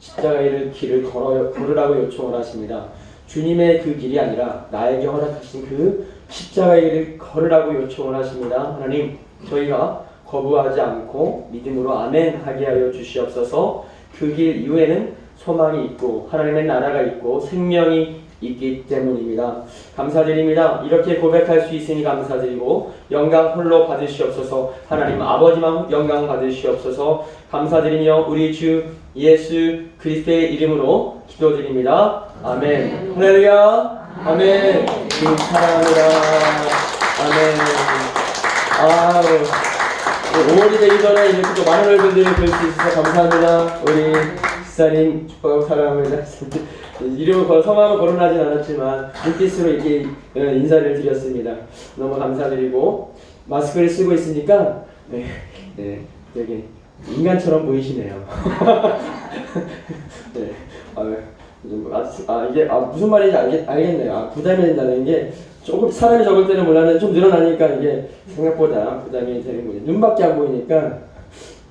십자가의 길을 걸으라고 요청을 하십니다. 주님의 그 길이 아니라 나에게 허락하신 그 십자가의 길을 걸으라고 요청을 하십니다. 하나님, 저희가 거부하지 않고 믿음으로 아멘 하게 하여 주시옵소서. 그 길 이후에는 소망이 있고 하나님의 나라가 있고 생명이 있기 때문입니다. 감사드립니다. 이렇게 고백할 수 있으니 감사드리고 영광 홀로 받으시옵소서. 하나님 아버지만 영광 받으시옵소서. 감사드리며 우리 주 예수 그리스도의 이름으로 기도드립니다. 아멘. 할렐루야. 아멘. 사랑합니다. 아멘. 5월이 되기 전에 이렇게 또 많은 얼굴들을 볼 수 있어서 감사합니다. 우리 집사님 축복하고 사랑합니다. 이름을 성함을 거론하진 않았지만 눈빛으로 이렇게 인사를 드렸습니다. 너무 감사드리고 마스크를 쓰고 있으니까 되게 인간처럼 보이시네요. 네. 이게 무슨 말인지 알겠네요. 부담이 된다는 게 조금 사람이 적을 때는 몰랐는데 좀 늘어나니까 이게 생각보다 부담이 되는군요. 눈밖에 안 보이니까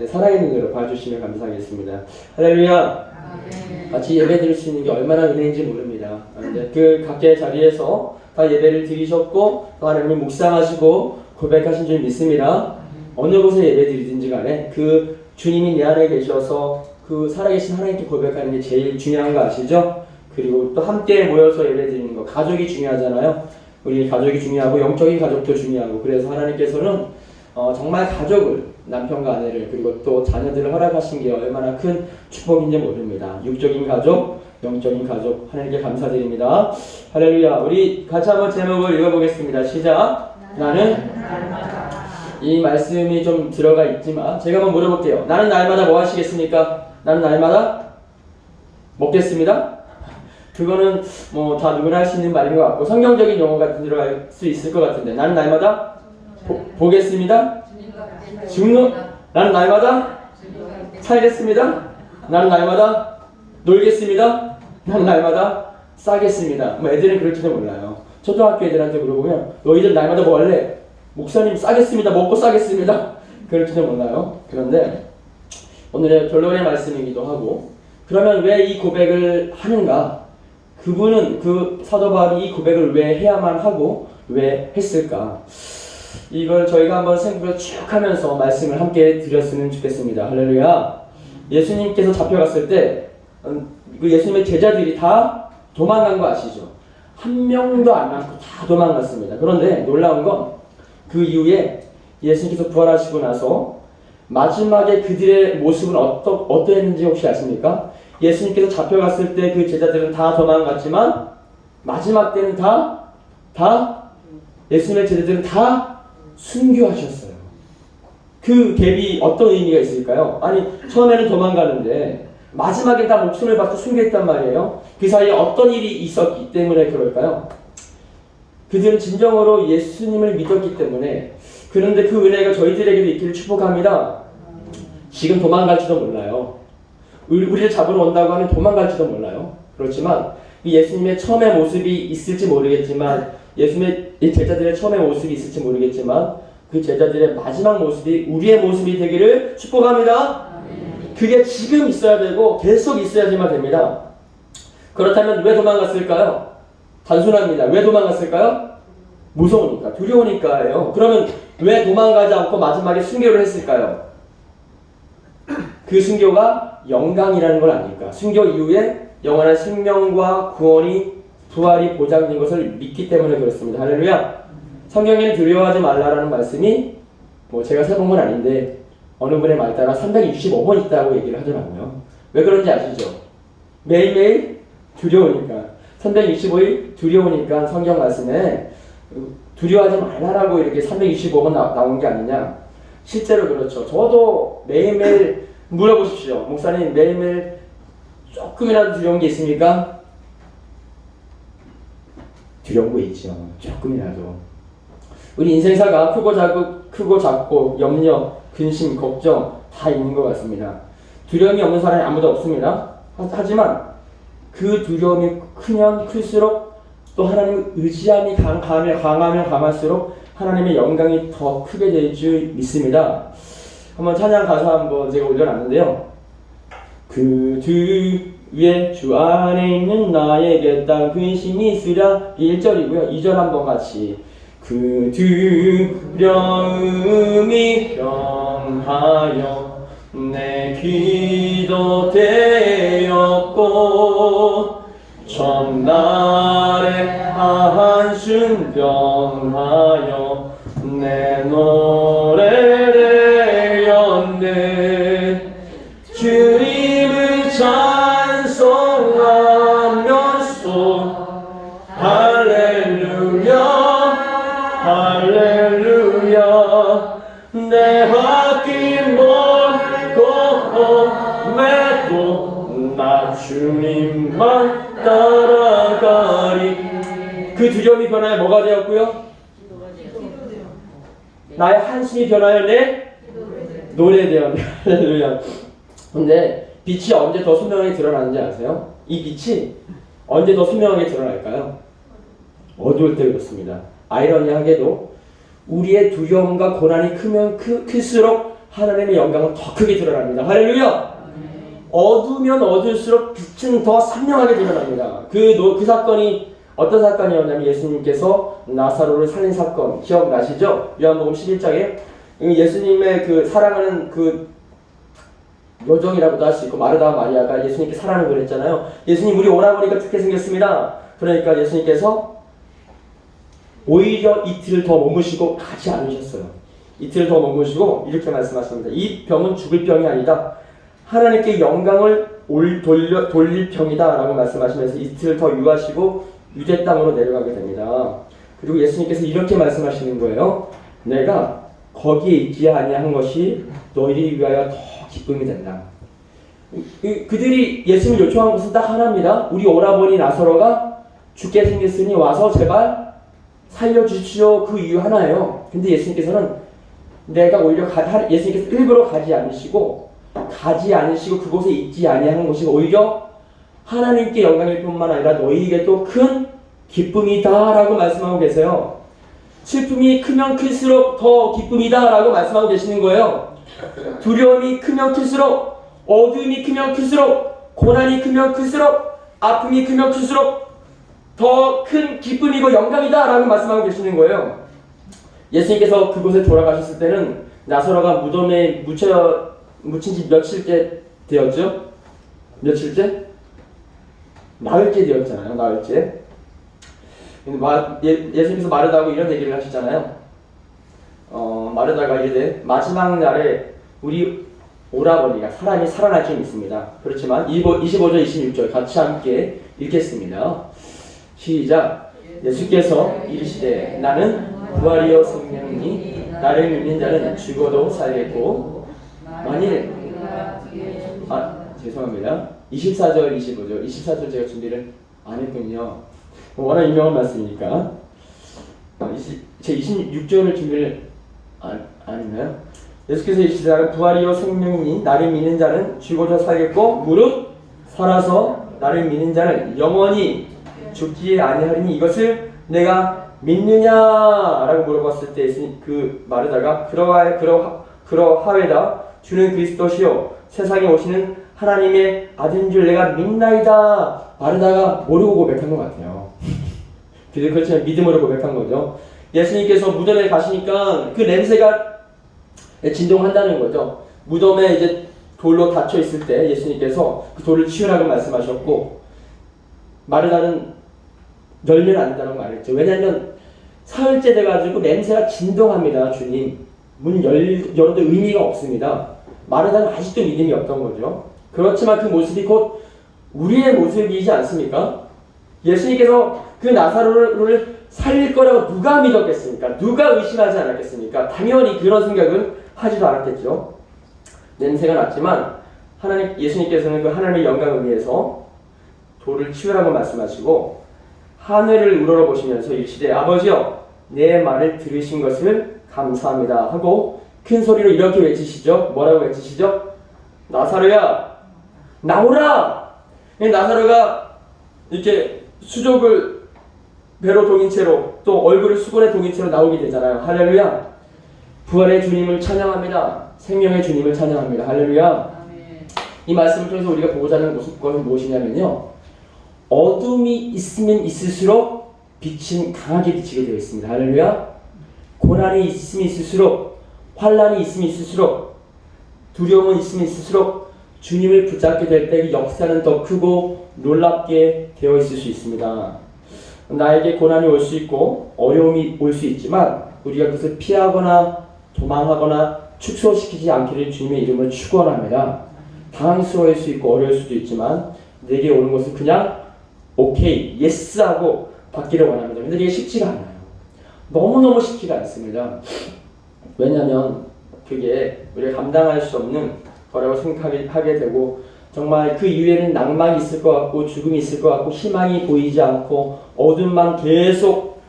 사랑의 눈으로 봐주시면 감사하겠습니다. 할렐루야. 같이 예배 드릴 수 있는 게 얼마나 은혜인지 모릅니다. 그 각자의 자리에서 다 예배를 드리셨고 또 하나님이 묵상하시고 고백하신 줄 믿습니다. 어느 곳에 예배 드리든지 간에 그 주님이 내 안에 계셔서 그 살아계신 하나님께 고백하는 게 제일 중요한 거 아시죠? 그리고 또 함께 모여서 예배 드리는 거, 가족이 중요하잖아요. 우리 가족이 중요하고 영적인 가족도 중요하고, 그래서 하나님께서는 정말 가족을, 남편과 아내를 그리고 또 자녀들을 허락하신 게 얼마나 큰 축복인지 모릅니다. 육적인 가족, 영적인 가족, 하나님께 감사드립니다. 할렐루야. 우리 같이 한번 제목을 읽어보겠습니다. 시작. 나는 이 말씀이 좀 들어가 있지만 제가 한번 물어볼게요. 나는 날마다 뭐 하시겠습니까? 나는 날마다 먹겠습니다. 그거는 뭐 다 누구나 할 수 있는 말인 것 같고 성경적인 용어가 들어갈 수 있을 것 같은데, 나는 날마다 보겠습니다. 나는 날마다 살겠습니다. 나는 날마다 놀겠습니다. 나는 날마다 싸겠습니다. 뭐 애들은 그럴지도 몰라요. 초등학교 애들한테 물어보면 너희들 날마다 뭐 할래? 목사님 싸겠습니다. 먹고 싸겠습니다. 그럴지도 몰라요. 그런데 오늘의 결론의 말씀이기도 하고, 그러면 왜 이 고백을 하는가? 그분은, 그 사도 바울이 이 고백을 왜 해야만 하고 왜 했을까? 이걸 저희가 한번 생각을 쭉 하면서 말씀을 함께 드렸으면 좋겠습니다. 할렐루야. 예수님께서 잡혀갔을 때 그 예수님의 제자들이 다 도망간 거 아시죠? 한 명도 안 남고 다 도망갔습니다. 그런데 놀라운 건 그 이후에 예수님께서 부활하시고 나서 마지막에 그들의 모습은 어떠했는지 혹시 아십니까? 예수님께서 잡혀갔을 때 그 제자들은 다 도망갔지만 마지막 때는 다 예수님의 제자들은 다 순교하셨어요. 그 갭이 어떤 의미가 있을까요? 아니, 처음에는 도망가는데 마지막에 다 목숨을 받고 순교했단 말이에요. 그 사이에 어떤 일이 있었기 때문에 그럴까요? 그들은 진정으로 예수님을 믿었기 때문에. 그런데 그 은혜가 저희들에게도 있기를 축복합니다. 지금 도망갈지도 몰라요. 우리를 잡으러 온다고 하면 도망갈지도 몰라요. 그렇지만 예수님의 처음의 모습이 있을지 모르겠지만, 예수님의 제자들의 처음의 모습이 있을지 모르겠지만 그 제자들의 마지막 모습이 우리의 모습이 되기를 축복합니다. 그게 지금 있어야 되고 계속 있어야지만 됩니다. 그렇다면 왜 도망갔을까요? 단순합니다. 왜 도망갔을까요? 무서우니까, 두려우니까예요. 그러면 왜 도망가지 않고 마지막에 순교를 했을까요? 그 순교가 영광이라는 걸 아닐까? 순교 이후에 영원한 생명과 구원이, 부활이 보장된 것을 믿기 때문에 그렇습니다. 할렐루야. 성경에는 두려워하지 말라라는 말씀이 뭐 제가 세본 건 아닌데 어느 분의 말 따라 365번 있다고 얘기를 하더라고요. 왜 그런지 아시죠? 매일매일 두려우니까, 365일 두려우니까 성경 말씀에 두려워하지 말라라고 이렇게 365번 나온 게 아니냐. 실제로 그렇죠. 저도 매일매일 물어보십시오. 목사님, 매일매일 조금이라도 두려운 게 있습니까? 두려운 거 있죠. 조금이라도. 우리 인생사가 크고 작고 염려, 근심, 걱정 다 있는 것 같습니다. 두려움이 없는 사람이 아무도 없습니다. 하지만 그 두려움이 크면 클수록 또 하나님의 의지함이 강하면 강할수록 하나님의 영광이 더 크게 될 줄 믿습니다. 한번 찬양 가사 한번 제가 올려놨는데요. 그 뒤에 주 안에 있는 나에게 땅 근심이 있으랴. 1절이고요. 2절 한번 같이. 그 두려움이 변하여 내 기도 되었고 첫날의 한숨 변하여 내 노래를 연대 주님을 찬송하면서 할렐루야 할렐루야 내 아낀 몸매도 나 주님만 따라가리. 그 두려움이 변하여 뭐가 되었고요? 나의 한숨이 변하여 내 노래 되었네. 할렐루야. 근데 빛이 언제 더 선명하게 드러나는지 아세요? 이 빛이 언제 더 선명하게 드러날까요? 어두울 때 그렇습니다. 아이러니하게도 우리의 두려움과 고난이 크면 클수록 하나님의 영광은 더 크게 드러납니다. 할렐루야! 어두우면 어두울수록 빛은 더 선명하게 드러납니다. 그 사건이 어떤 사건이었냐면 예수님께서 나사로를 살린 사건 기억나시죠? 요한복음 11장에 예수님의 그 사랑하는 그 요정이라고도 할 수 있고 마르다 마리아가 예수님께 사랑을 그랬잖아요. 예수님 우리 오라버니가 죽게 생겼습니다. 그러니까 예수님께서 오히려 이틀을 더 머무시고 가지 않으셨어요. 이틀을 더 머무시고 이렇게 말씀하십니다. 이 병은 죽을 병이 아니다. 하나님께 영광을 돌릴 병이다 라고 말씀하시면서 이틀을 더 유하시고 유대 땅으로 내려가게 됩니다. 그리고 예수님께서 이렇게 말씀하시는 거예요. 내가 거기에 있지 아니한 것이 너희를 위하여 더 기쁨이 된다. 그들이 예수님을 요청한 것은 딱 하나입니다. 우리 오라버니 나사로가 죽게 생겼으니 와서 제발 살려주십시오. 그 이유 하나예요. 근데 예수님께서는 내가 오히려 예수님께서 일부러 가지 않으시고 그곳에 있지 아니한 것이 오히려 하나님께 영광일 뿐만 아니라 너희에게도 큰 기쁨이다 라고 말씀하고 계세요. 슬픔이 크면 클수록 더 기쁨이다 라고 말씀하고 계시는 거예요. 두려움이 크면 클수록, 어둠이 크면 클수록, 고난이 크면 클수록, 아픔이 크면 클수록 더 큰 기쁨이고 영광이다 라고 말씀하고 계시는 거예요. 예수님께서 그곳에 돌아가셨을 때는 나사로가 무덤에 묻힌 지 며칠째 되었죠? 며칠째? 나흘째 되었잖아요. 나흘째. 예수님께서 마르다하고 이런 얘기를 하시잖아요. 마르다가 이르되 마지막 날에 우리 오라버니가 사람이 살아날 줄 믿습니다. 그렇지만 25절 26절 같이 함께 읽겠습니다. 시작. 예수께서 이르시되 나는 부활이요 생명이니 나를 믿는 자는 죽어도 살겠고 만일 죄송합니다. 24절 25절 24절 제가 준비를 안 했군요. 워낙 유명한 말씀이니까 제 26절을 준비를 안 했나요? 예수께서 이르시되 나는 부활이요 생명이니 나를 믿는 자는 죽어도 살겠고 무릇 살아서 나를 믿는 자는 영원히 죽지 아니하리니 이것을 내가 믿느냐라고 물어봤을 때 그 마르다가 그러하외다 주는 그리스도시요 세상에 오시는 하나님의 아들인 줄 내가 믿나이다. 마르다가 모르고 고백한 것 같아요. 그렇지만 믿음으로 고백한 거죠. 예수님께서 무덤에 가시니까 그 냄새가 진동한다는 거죠. 무덤에 이제 돌로 닫혀 있을 때 예수님께서 그 돌을 치우라고 말씀하셨고 마르다는 열면 안 된다고 말했죠. 왜냐하면 사흘째 돼가지고 냄새가 진동합니다. 주님 문 열어도 의미가 없습니다. 마르다는 아직도 믿음이 없던 거죠. 그렇지만 그 모습이 곧 우리의 모습이지 않습니까? 예수님께서 그 나사로를 살릴 거라고 누가 믿었겠습니까? 누가 의심하지 않았겠습니까? 당연히 그런 생각은 하지도 않았겠죠. 냄새가 났지만 예수님께서는 그 하나님의 영광을 위해서 돌을 치우라고 말씀하시고 하늘을 우러러보시면서 이르시되 아버지여 내 말을 들으신 것을 감사합니다 하고 큰 소리로 이렇게 외치시죠. 뭐라고 외치시죠? 나사로야 나오라! 나사로가 이렇게 수족을 배로 동인 채로 또 얼굴을 수건에 동인 채로 나오게 되잖아요. 할렐루야. 부활의 주님을 찬양합니다. 생명의 주님을 찬양합니다. 할렐루야. 이 말씀을 통해서 우리가 보고자 하는 것은 무엇이냐면요. 어둠이 있으면 있을수록 빛은 강하게 비치게 되어 있습니다. 할렐루야. 고난이 있으면 있을수록, 환난이 있으면 있을수록, 두려움은 있으면 있을수록 주님을 붙잡게 될 때 그 역사는 더 크고 놀랍게 되어 있을 수 있습니다. 나에게 고난이 올 수 있고 어려움이 올 수 있지만 우리가 그것을 피하거나 도망하거나 축소시키지 않기를 주님의 이름으로 축원합니다. 당황스러울 수 있고 어려울 수도 있지만 내게 오는 것은 그냥 오케이, 예스 하고 받기를 원합니다. 근데 이게 쉽지가 않아요. 너무너무 쉽지가 않습니다. 왜냐하면 그게 우리가 감당할 수 없는 거라고 생각하게 되고 정말 그 이후에는 낭만이 있을 것 같고 죽음이 있을 것 같고 희망이 보이지 않고 어둠만 계속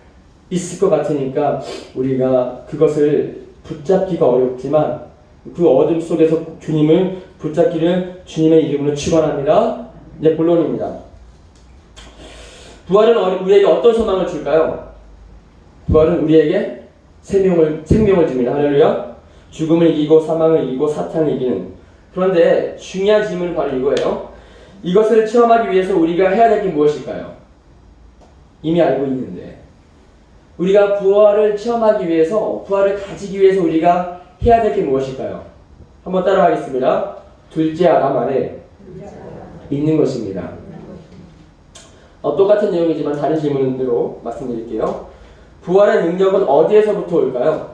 있을 것 같으니까 우리가 그것을 붙잡기가 어렵지만 그 어둠 속에서 주님을 붙잡기를 주님의 이름으로 축원합니다. 이제 본론입니다. 부활은 우리에게 어떤 소망을 줄까요? 부활은 우리에게 생명을 줍니다. 할렐루야. 죽음을 이기고 사망을 이기고 사탄을 이기는. 그런데 중요한 질문은 바로 이거예요. 이것을 체험하기 위해서 우리가 해야 될 게 무엇일까요? 이미 알고 있는데 우리가 부활을 체험하기 위해서, 부활을 가지기 위해서 우리가 해야 될 게 무엇일까요? 한번 따라하겠습니다. 둘째 아담 안에 있는 것입니다. 똑같은 내용이지만 다른 질문으로 말씀드릴게요. 부활의 능력은 어디에서부터 올까요?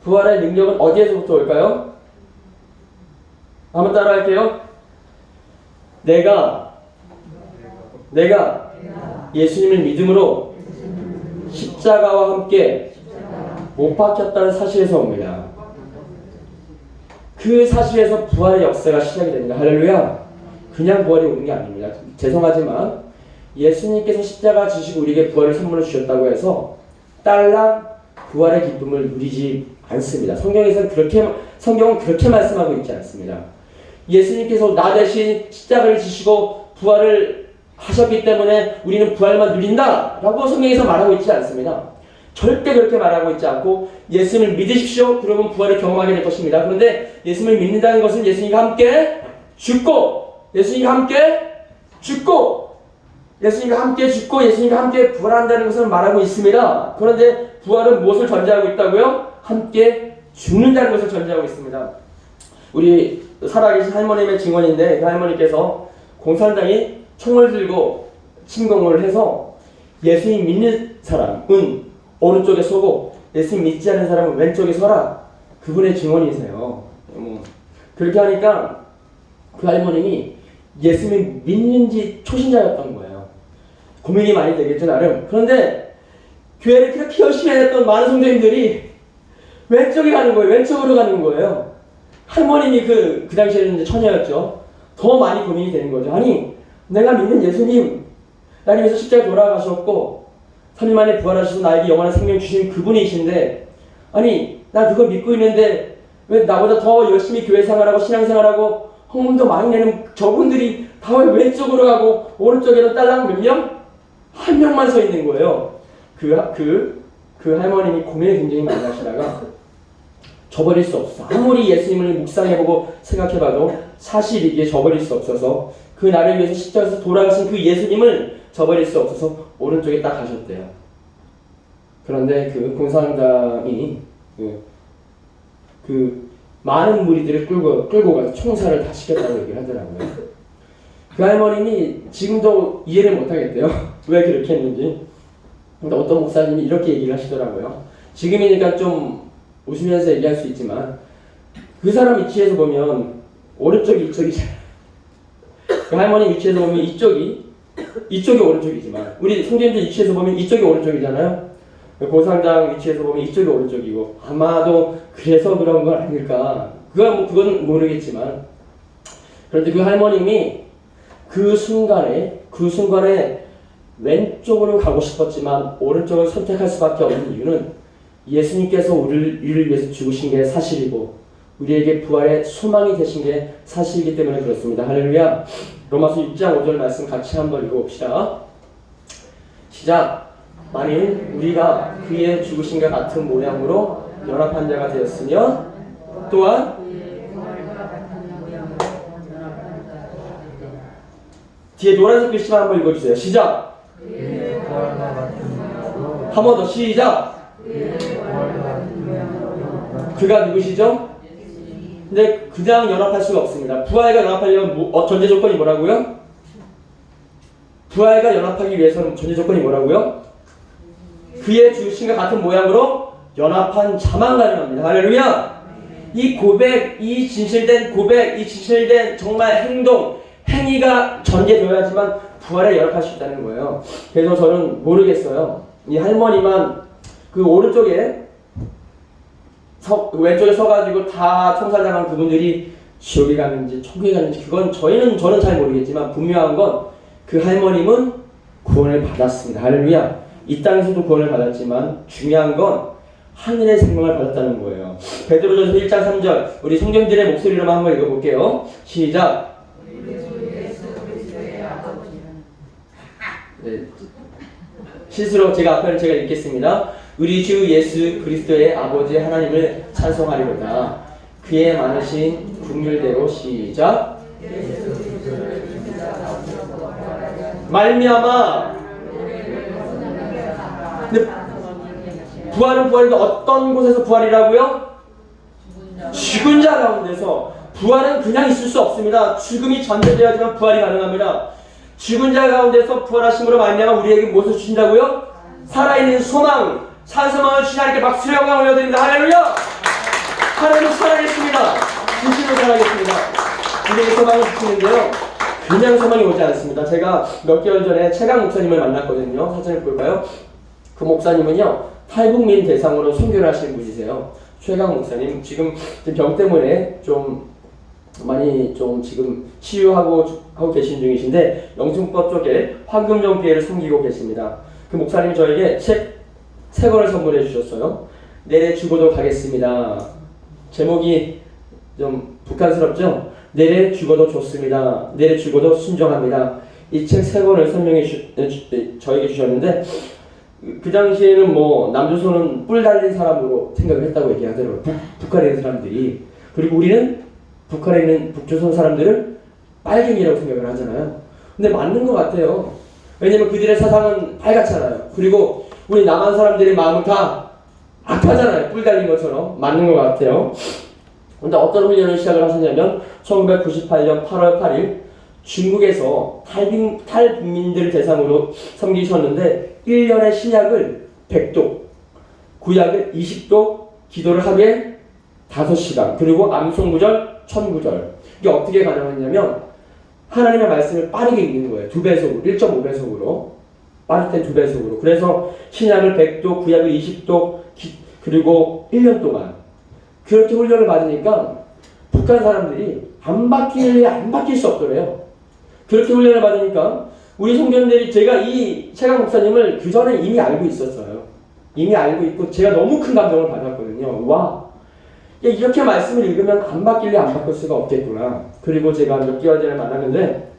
부활의 능력은 어디에서부터 올까요? 한번 따라할게요. 내가 예수님을 믿음으로 십자가와 함께 못 박혔다는 사실에서 옵니다. 그 사실에서 부활의 역사가 시작이 됩니다. 할렐루야. 그냥 부활이 오는 게 아닙니다. 죄송하지만 예수님께서 십자가 지시고 우리에게 부활을 선물로 주셨다고 해서 딸랑 부활의 기쁨을 누리지 않습니다. 성경은 그렇게 말씀하고 있지 않습니다. 예수님께서 나 대신 십자가를 지시고 부활을 하셨기 때문에 우리는 부활만 누린다 라고 성경에서 말하고 있지 않습니다. 절대 그렇게 말하고 있지 않고 예수님을 믿으십시오. 그러면 부활을 경험하게 될 것입니다. 그런데 예수님을 믿는다는 것은 예수님과 함께 죽고 예수님과 함께 부활한다는 것을 말하고 있습니다. 그런데 부활은 무엇을 전제하고 있다고요? 함께 죽는다는 것을 전제하고 있습니다. 우리 살아계신 할머님의 증언인데 그 할머니께서 공산당이 총을 들고 침공을 해서 예수님 믿는 사람은 오른쪽에 서고 예수님 믿지 않는 사람은 왼쪽에 서라. 그분의 증언이세요. 그렇게 하니까 그 할머님이 예수님 믿는지 초신자였던 거예요. 고민이 많이 되겠죠 나름. 그런데 교회를 그렇게 열심히 했던 많은 성도님들이 왼쪽에 가는 거예요. 왼쪽으로 가는 거예요. 할머님이 그 당시에는 이제 처녀였죠. 더 많이 고민이 되는 거죠. 아니 내가 믿는 예수님 나를 위해서 십자가에 돌아가셨고 3일 만에 부활하셔서 나에게 영원한 생명 주신 그분이신데 아니 나 그거 믿고 있는데 왜 나보다 더 열심히 교회 생활하고 신앙생활하고 헌금도 많이 내는 저분들이 다 왜 왼쪽으로 가고 오른쪽에는 딸랑 몇 명? 한 명만 서 있는 거예요. 그 할머님이 고민을 굉장히 많이 하시다가 저버릴 수 없어. 아무리 예수님을 묵상해보고 생각해봐도 사실 이게 저버릴 수 없어서 그 나를 위해서 십자가에서 돌아가신 그 예수님을 저버릴 수 없어서 오른쪽에 딱 가셨대요. 그런데 그 공산당이 그 많은 무리들을 끌고 가서 총살을 다 시켰다고 얘기를 하더라고요. 그 할머님이 지금도 이해를 못하겠대요. 왜 그렇게 했는지. 근데 어떤 목사님이 이렇게 얘기를 하시더라고요. 지금이니까 좀 웃으면서 얘기할 수 있지만 그 사람 위치에서 보면 오른쪽이 이쪽이잖아요. 그 할머니 위치에서 보면 이쪽이 오른쪽이지만 우리 성도님들 위치에서 보면 이쪽이 오른쪽이잖아요. 고상당 위치에서 보면 이쪽이 오른쪽이고 아마도 그래서 그런 건 아닐까. 그건 모르겠지만 그런데 그 할머님이 그 순간에 왼쪽으로 가고 싶었지만 오른쪽을 선택할 수밖에 없는 이유는 예수님께서 우리를 위해서 죽으신 게 사실이고 우리에게 부활의 소망이 되신 게 사실이기 때문에 그렇습니다. 할렐루야. 로마서 6장 5절 말씀 같이 한번 읽어봅시다. 시작. 만일 우리가 그의 죽으신과 같은 모양으로 연합한 자가 되었으면 또한 뒤에 노란색 글씨만 한번 읽어주세요. 시작. 한 번 더 시작. 그가 누구시죠? 근데 그냥 연합할 수가 없습니다. 부활과 연합하려면 전제 조건이 뭐라고요? 부활과 연합하기 위해서는 전제 조건이 뭐라고요? 그의 주신과 같은 모양으로 연합한 자만 가능합니다. 할렐루야! 이 고백, 이 진실된 고백, 이 진실된 정말 행동, 행위가 전개되어야지만 부활에 연합할 수 있다는 거예요. 그래서 저는 모르겠어요. 이 할머니만 그 오른쪽에 왼쪽에 서가지고 다 총살당한 그분들이 지옥에 가는지 천국에 가는지 그건 저는 잘 모르겠지만 분명한 건 그 할머님은 구원을 받았습니다. 할렐루야. 이 땅에서도 구원을 받았지만 중요한 건 하늘의 생명을 받았다는 거예요. 베드로전서 1장 3절 우리 성경들의 목소리로만 한번 읽어볼게요. 시작. 네. 실수로 제가 읽겠습니다. 우리 주 예수 그리스도의 아버지 하나님을 찬송하리로다. 그의 많으신 긍휼대로 시작. 말미암아. 근데 부활은 부활인데 어떤 곳에서 부활이라고요? 죽은 자 가운데서. 부활은 그냥 있을 수 없습니다. 죽음이 전제되어야지만 부활이 가능합니다. 죽은 자 가운데서 부활하심으로 말미암아 우리에게 무엇을 주신다고요? 살아있는 소망, 찬송을 주신 하나님께 박수를 영광 올려드립니다. 할렐루야! 하나님은 살아계십니다. 진실로 살아계십니다. 우리에게 소망을 주시는데요. 그냥 소망이 오지 않습니다. 제가 몇 개월 전에 최강 목사님을 만났거든요. 사진을 볼까요? 그 목사님은요, 탈북민 대상으로 선교를 하시는 분이세요. 최강 목사님, 지금 병 때문에 좀 많이 지금 치유하고 계신 중이신데 영sun법 쪽에 황금정교회를 섬기고 계십니다. 그 목사님이 저에게 책 3권을 선물해 주셨어요. 내래 죽어도 가겠습니다. 제목이 좀 북한스럽죠? 내래 죽어도 좋습니다. 내래 죽어도 순종합니다. 이 책 3권을 저에게 주셨는데 그 당시에는 남조선은 뿔 달린 사람으로 생각을 했다고 얘기하더라고요. 북한에 있는 사람들이. 그리고 우리는 북한에 있는 북조선 사람들을 빨갱이라고 생각을 하잖아요. 근데 맞는 것 같아요. 왜냐면 그들의 사상은 빨갛잖아요. 그리고 우리 남한 사람들의 마음은 다 악하잖아요. 뿔 달린 것처럼. 맞는 것 같아요. 근데 어떤 훈련을 시작을 하셨냐면 1998년 8월 8일 중국에서 탈북민들을 대상으로 섬기셨는데 1년의 신약을 100독, 구약을 20독, 기도를 하루에 5시간, 그리고 암송구절 1000구절. 이게 어떻게 가능했냐면 하나님의 말씀을 빠르게 읽는 거예요. 2배속으로, 1.5배속으로. 빠를 땐 2배속으로. 그래서 신약을 100독, 구약을 20독, 그리고 1년 동안 그렇게 훈련을 받으니까 북한 사람들이 안 바뀔 수 없더래요. 그렇게 훈련을 받으니까 우리 성도님들이 제가 이 최강 목사님을 그 전에 이미 알고 있었어요. 이미 알고 있고 제가 너무 큰 감동을 받았거든요. 와, 이렇게 말씀을 읽으면 안 바뀔 수가 없겠구나. 그리고 제가 몇 개월 전에 만났는데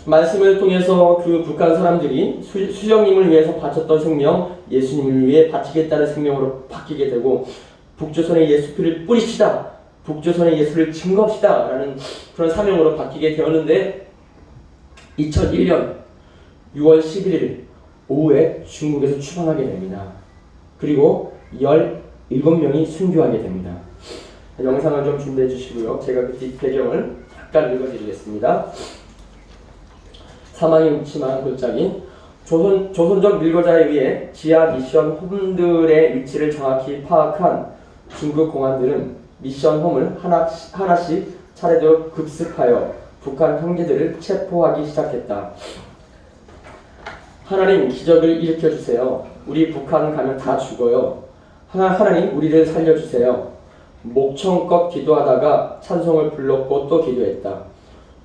말씀을 통해서 그 북한 사람들이 수령님을 위해서 바쳤던 생명, 예수님을 위해 바치겠다는 생명으로 바뀌게 되고 북조선의 예수피를 뿌리시다, 북조선의 예수를 증거합시다 라는 그런 사명으로 바뀌게 되었는데 2001년 6월 11일 오후에 중국에서 추방하게 됩니다. 그리고 17명이 순교하게 됩니다. 영상을 좀 준비해 주시고요. 제가 그 뒷배경을 잠깐 읽어드리겠습니다. 사망이 묻지만 골짜기. 조선족 밀고자에 의해 지하 미션 홈들의 위치를 정확히 파악한 중국 공안들은 미션 홈을 하나씩 차례대로 급습하여 북한 형제들을 체포하기 시작했다. 하나님 기적을 일으켜주세요. 우리 북한 가면 다 죽어요. 하나님 우리를 살려주세요. 목청껏 기도하다가 찬송을 불렀고 또 기도했다.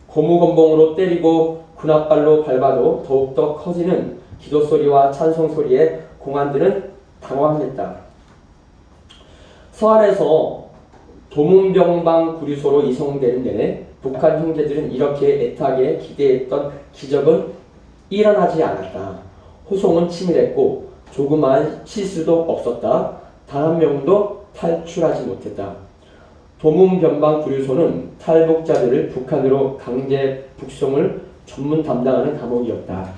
고무건봉으로 때리고 군합발로 밟아도 더욱더 커지는 기도소리와 찬송소리에 공안들은 당황했다. 서안에서 도문병방 구류소로 이송되는 내내 북한 형제들은 이렇게 애타게 기대했던 기적은 일어나지 않았다. 호송은 치밀했고 조그마한 실수도 없었다. 단 한 명도 탈출하지 못했다. 도문병방 구류소는 탈북자들을 북한으로 강제 북송을 전문 담당하는 감옥이었다.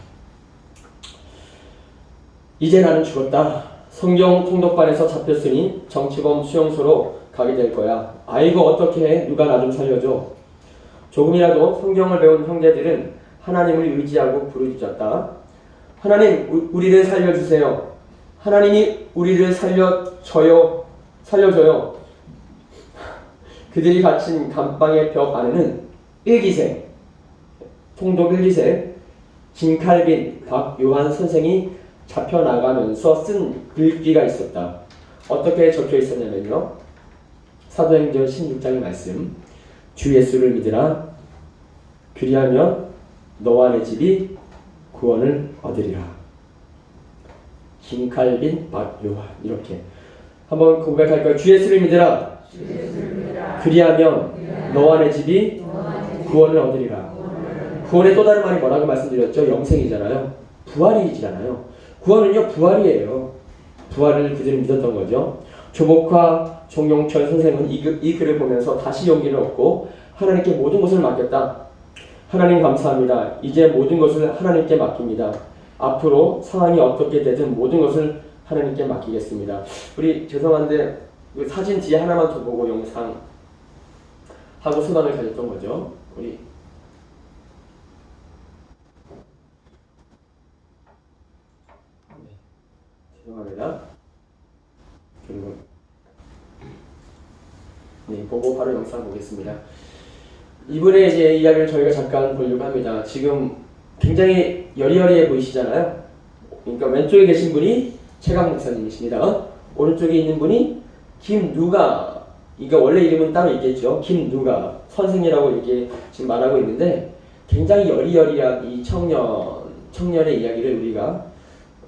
이제 나는 죽었다. 성경 통독반에서 잡혔으니 정치범 수용소로 가게 될 거야. 아이고 어떻게 해? 누가 나 좀 살려줘. 조금이라도 성경을 배운 형제들은 하나님을 의지하고 부르짖었다. 하나님 우리를 살려주세요. 하나님이 우리를 살려줘요. 그들이 갇힌 감방의 벽 안에는 일기생, 통독 일기생 김칼빈, 박요한 선생이 잡혀나가면서 쓴 글귀가 있었다. 어떻게 적혀 있었냐면요. 사도행전 16장의 말씀. 주 예수를 믿으라. 그리하면 너와 내 집이 구원을 얻으리라. 김칼빈, 박요한. 이렇게 한번 고백할까요? 주 예수를 믿으라. 그리하면 너와 내 집이 구원을 얻으리라. 구원의 또 다른 말이 뭐라고 말씀드렸죠? 영생이잖아요. 부활이잖아요. 구원은요, 부활이에요. 부활을 그들은 믿었던 거죠. 조목화 종용철 선생은 이 글을 보면서 다시 용기를 얻고 하나님께 모든 것을 맡겼다. 하나님 감사합니다. 이제 모든 것을 하나님께 맡깁니다. 앞으로 상황이 어떻게 되든 모든 것을 하나님께 맡기겠습니다. 우리 죄송한데 사진 뒤에 하나만 더 보고 영상 하고 소감을 가졌던 거죠. 우리 죄송합니다. 그리고 보고 바로 영상 보겠습니다. 이분의 이제 이야기를 저희가 잠깐 보려고 합니다. 지금 굉장히 여리여리해 보이시잖아요. 그러니까 왼쪽에 계신 분이 최강 목사님이십니다. 오른쪽에 있는 분이 김누가, 이거 원래 이름은 따로 있겠죠. 김누가 선생이라고 이렇게 지금 말하고 있는데 굉장히 여리여리한 이 청년의 이야기를 우리가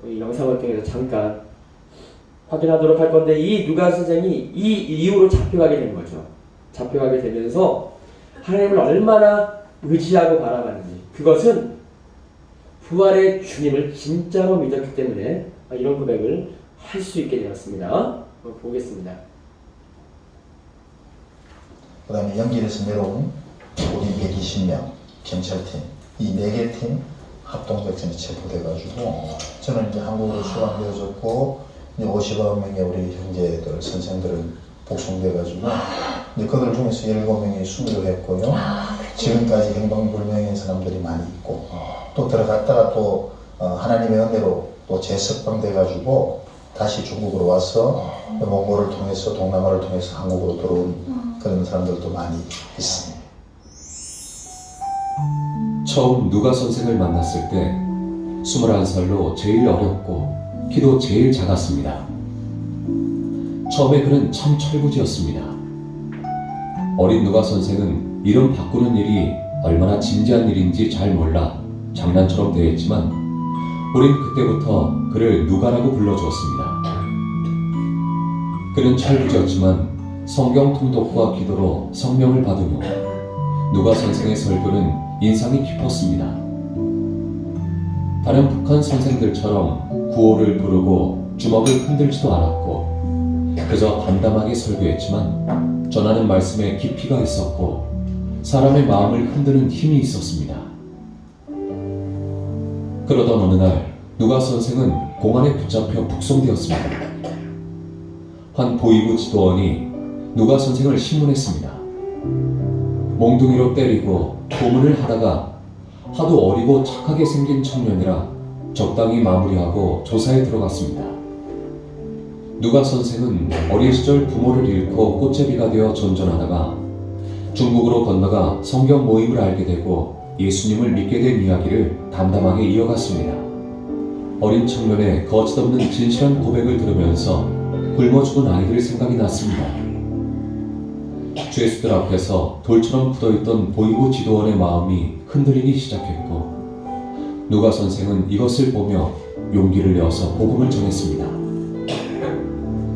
이 영상을 통해서 잠깐 확인하도록 할 건데, 이 누가 선생이 이 이후로 잡혀가게 된 거죠. 잡혀가게 되면서 하나님을 얼마나 의지하고 바라봤는지, 그것은 부활의 주님을 진짜로 믿었기 때문에 이런 고백을 할 수 있게 되었습니다. 보겠습니다. 그 다음에 연길에서 내려온 우리 120명 경찰팀, 이 4개 팀 합동작전에 체포돼가지고 저는 이제 한국으로 수감되어졌고 이제 50여 명의 우리 형제들 선생들은 복송돼가지고 이제 그들 중에서 17명이 수비를 했고요. 지금까지 행방불명의 사람들이 많이 있고 또 들어갔다가 또 하나님의 은혜로 또 재석방돼가지고 다시 중국으로 와서 몽골을 통해서 동남아를 통해서 한국으로 들어온 그런 사람들도 많이 있습니다. 처음 누가 선생을 만났을 때 21살로 제일 어렸고 키도 제일 작았습니다. 처음에 그는 참 철부지였습니다. 어린 누가 선생은 이름 바꾸는 일이 얼마나 진지한 일인지 잘 몰라 장난처럼 대했지만 우린 그때부터 그를 누가라고 불러주었습니다. 그는 철부지였지만 성경 통독과 기도로 성령을 받으며 누가 선생의 설교는 인상이 깊었습니다. 다른 북한 선생들처럼 구호를 부르고 주먹을 흔들지도 않았고 그저 담담하게 설교했지만 전하는 말씀에 깊이가 있었고 사람의 마음을 흔드는 힘이 있었습니다. 그러던 어느 날 누가 선생은 공안에 붙잡혀 북송되었습니다. 한 보이부 지도원이 누가 선생을 신문했습니다. 몽둥이로 때리고 고문을 하다가 하도 어리고 착하게 생긴 청년이라 적당히 마무리하고 조사에 들어갔습니다. 누가 선생은 어린 시절 부모를 잃고 꽃제비가 되어 전전하다가 중국으로 건너가 성경 모임을 알게 되고 예수님을 믿게 된 이야기를 담담하게 이어갔습니다. 어린 청년의 거짓없는 진실한 고백을 들으면서 굶어 죽은 아이들 생각이 났습니다. 죄수들 앞에서 돌처럼 굳어있던 보이부 지도원의 마음이 흔들리기 시작했고 누가 선생은 이것을 보며 용기를 내어서 복음을 전했습니다.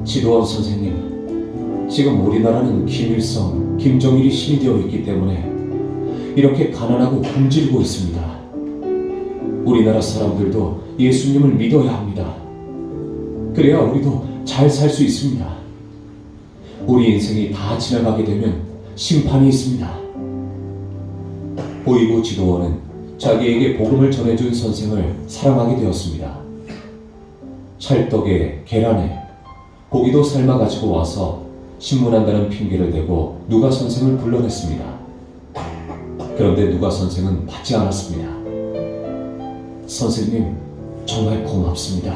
지도원 선생님, 지금 우리나라는 김일성, 김정일이 신이 되어 있기 때문에 이렇게 가난하고 굶주리고 있습니다. 우리나라 사람들도 예수님을 믿어야 합니다. 그래야 우리도 잘 살 수 있습니다. 우리 인생이 다 지나가게 되면 심판이 있습니다. 보이부 지도원은 자기에게 복음을 전해준 선생을 사랑하게 되었습니다. 찰떡에 계란에 고기도 삶아 가지고 와서 신문한다는 핑계를 대고 누가 선생을 불러냈습니다. 그런데 누가 선생은 받지 않았습니다. 선생님, 정말 고맙습니다.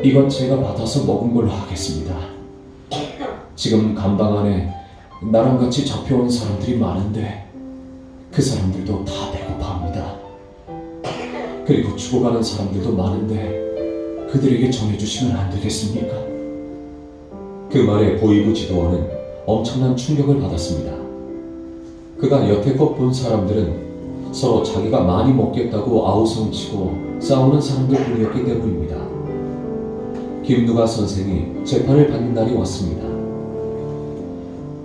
이건 제가 받아서 먹은 걸로 하겠습니다. 지금 감방 안에 나랑 같이 잡혀온 사람들이 많은데 그 사람들도 다 배고파합니다. 그리고 죽어가는 사람들도 많은데 그들에게 전해주시면 안 되겠습니까? 그 말에 보이부 지도원은 엄청난 충격을 받았습니다. 그가 여태껏 본 사람들은 서로 자기가 많이 먹겠다고 아우성치고 싸우는 사람들 뿐이었기 때문입니다. 김누가 선생이 재판을 받는 날이 왔습니다.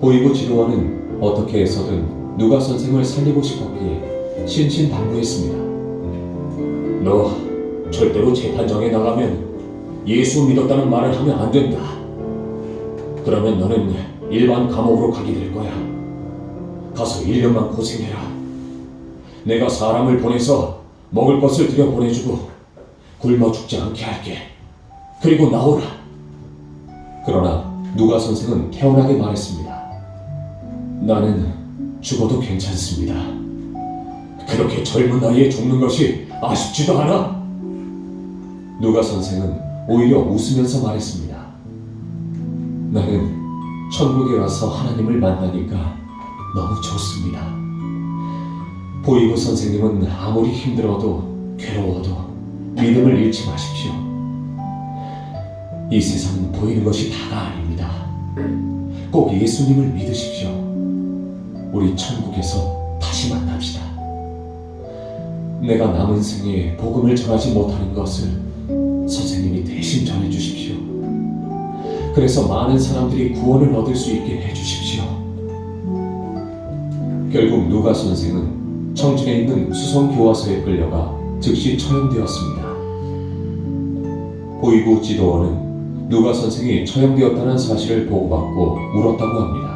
보이부 지도원은 어떻게 해서든 누가 선생을 살리고 싶었기에 신신당부했습니다. 너 절대로 재판정에 나가면 예수 믿었다는 말을 하면 안 된다. 그러면 너는 일반 감옥으로 가게 될 거야. 가서 1년만 고생해라. 내가 사람을 보내서 먹을 것을 들여 보내주고 굶어 죽지 않게 할게. 그리고 나오라. 그러나 누가 선생은 태연하게 말했습니다. 나는 죽어도 괜찮습니다. 그렇게 젊은 나이에 죽는 것이 아쉽지도 않아? 누가 선생은 오히려 웃으면서 말했습니다. 나는 천국에 와서 하나님을 만나니까 너무 좋습니다. 보이부 선생님은 아무리 힘들어도 괴로워도 믿음을 잃지 마십시오. 이 세상은 보이는 것이 다가 아닙니다. 꼭 예수님을 믿으십시오. 우리 천국에서 다시 만납시다. 내가 남은 생에 복음을 전하지 못하는 것을 선생님이 대신 전해주십시오. 그래서 많은 사람들이 구원을 얻을 수 있게 해주십시오. 결국 누가 선생은 청진에 있는 수성교화소에 끌려가 즉시 처형되었습니다. 보이부 지도원은 누가 선생이 처형되었다는 사실을 보고받고 울었다고 합니다.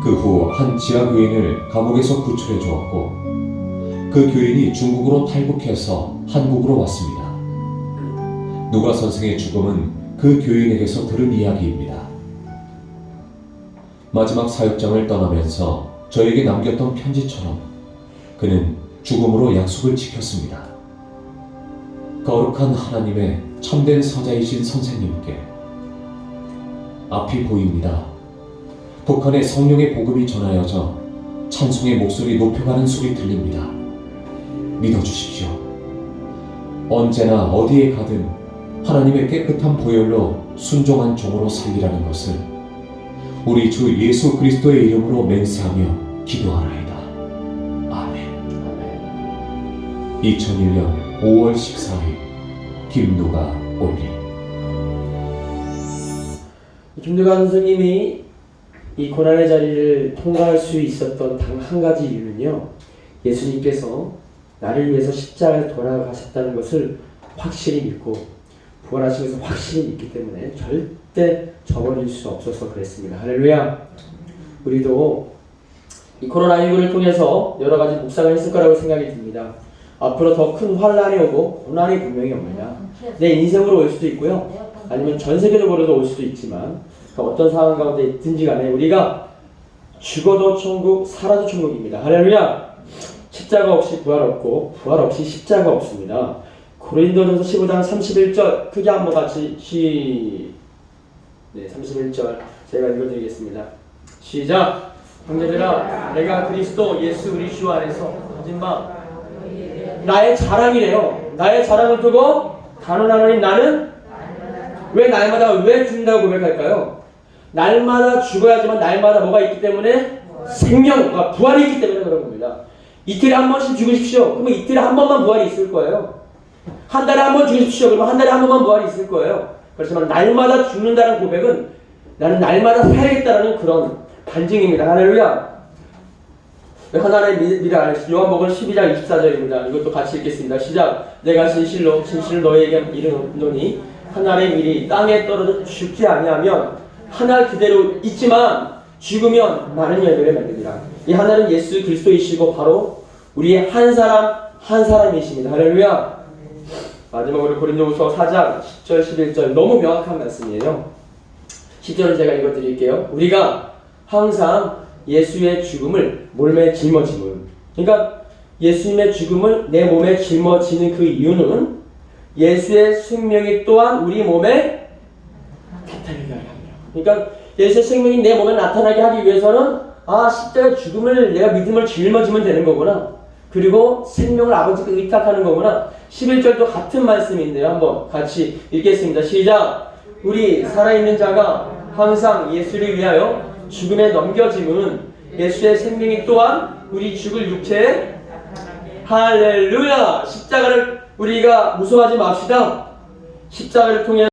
그 후 한 지하 교인을 감옥에서 구출해 주었고 그 교인이 중국으로 탈북해서 한국으로 왔습니다. 누가 선생의 죽음은 그 교인에게서 들은 이야기입니다. 마지막 사역장을 떠나면서 저에게 남겼던 편지처럼 그는 죽음으로 약속을 지켰습니다. 거룩한 하나님의 참된 사자이신 선생님께 앞이 보입니다. 북한의 성령의 복음이 전하여져 찬송의 목소리 높여가는 소리 들립니다. 믿어주십시오. 언제나 어디에 가든 하나님의 깨끗한 보혈로 순종한 종으로 살리라는 것을 우리 주 예수 그리스도의 이름으로 맹세하며 기도하나이다. 아멘. 2001년 5월 14일 김누가 올림. 김누가 선생님이 이 고난의 자리를 통과할 수 있었던 단 한 가지 이유는요, 예수님께서 나를 위해서 십자가에 돌아가셨다는 것을 확실히 믿고 부활하시면서 확실히 믿기 때문에 절대 저버릴 수 없어서 그랬습니다. 할렐루야. 우리도 이 코로나19를 통해서 여러 가지 묵상을 했을 거라고 생각이 듭니다. 앞으로 더 큰 환란이 오고 고난이 분명히 옵니다. 내 인생으로 올 수도 있고요, 아니면 전 세계적으로도 올 수도 있지만 어떤 상황 가운데 있든지 간에 우리가 죽어도 천국, 살아도 천국입니다. 할렐루야. 십자가 없이 부활 없고 부활 없이 십자가 없습니다. 고린도전서 15장 31절 크게 한번 같이 31절 제가 읽어드리겠습니다. 시작. 형제들아, 내가 그리스도 예수 우리 주 안에서 거짓말 나의 자랑이래요. 나의 자랑을 두고 단언 하나님, 나는 왜 날마다 왜 죽는다고 고백할까요? 날마다 죽어야지만 날마다 뭐가 있기 때문에 생명과 부활이 있기 때문에 그런 겁니다. 이틀에 한 번씩 죽으십시오. 그러면 이틀에 한 번만 부활이 있을 거예요. 한 달에 한 번 죽으십시오. 그러면 한 달에 한 번만 부활이 있을 거예요. 그렇지만 날마다 죽는다는 고백은 나는 날마다 살아있다는 그런 반증입니다. 할렐루야. 하나님의 미래 안에서 요한복음 12장 24절입니다. 이것도 같이 읽겠습니다. 시작. 내가 진실로 너희에게 이르노니 한 알의 밀이 땅에 떨어져 죽지 아니하면 한 알 그대로 있지만 죽으면 많은 열매를 맺느니라. 이 하나는 예수 그리스도이시고 바로 우리 한 사람 한 사람이십니다. 할렐루야. 마지막으로 고린도후서 4장 10절 11절 너무 명확한 말씀이에요. 10절을 제가 읽어드릴게요. 우리가 항상 예수의 죽음을 몸에 짊어짐은, 그러니까 예수님의 죽음을 내 몸에 짊어지는 그 이유는 예수의 생명이 또한 우리 몸에 나타나게 하려 합니다. 그러니까 예수의 생명이 내 몸에 나타나게 하기 위해서는 십자가의 죽음을 내가 믿음을 짊어지면 되는 거구나. 그리고 생명을 아버지께 의탁하는 거구나. 11절도 같은 말씀인데요. 한번 같이 읽겠습니다. 시작. 우리 살아있는 자가 항상 예수를 위하여 죽음에 넘겨짐은 예수의 생명이 또한 우리 죽을 육체에 할렐루야. 십자가를 우리가 무서워하지 맙시다. 십자가를 통해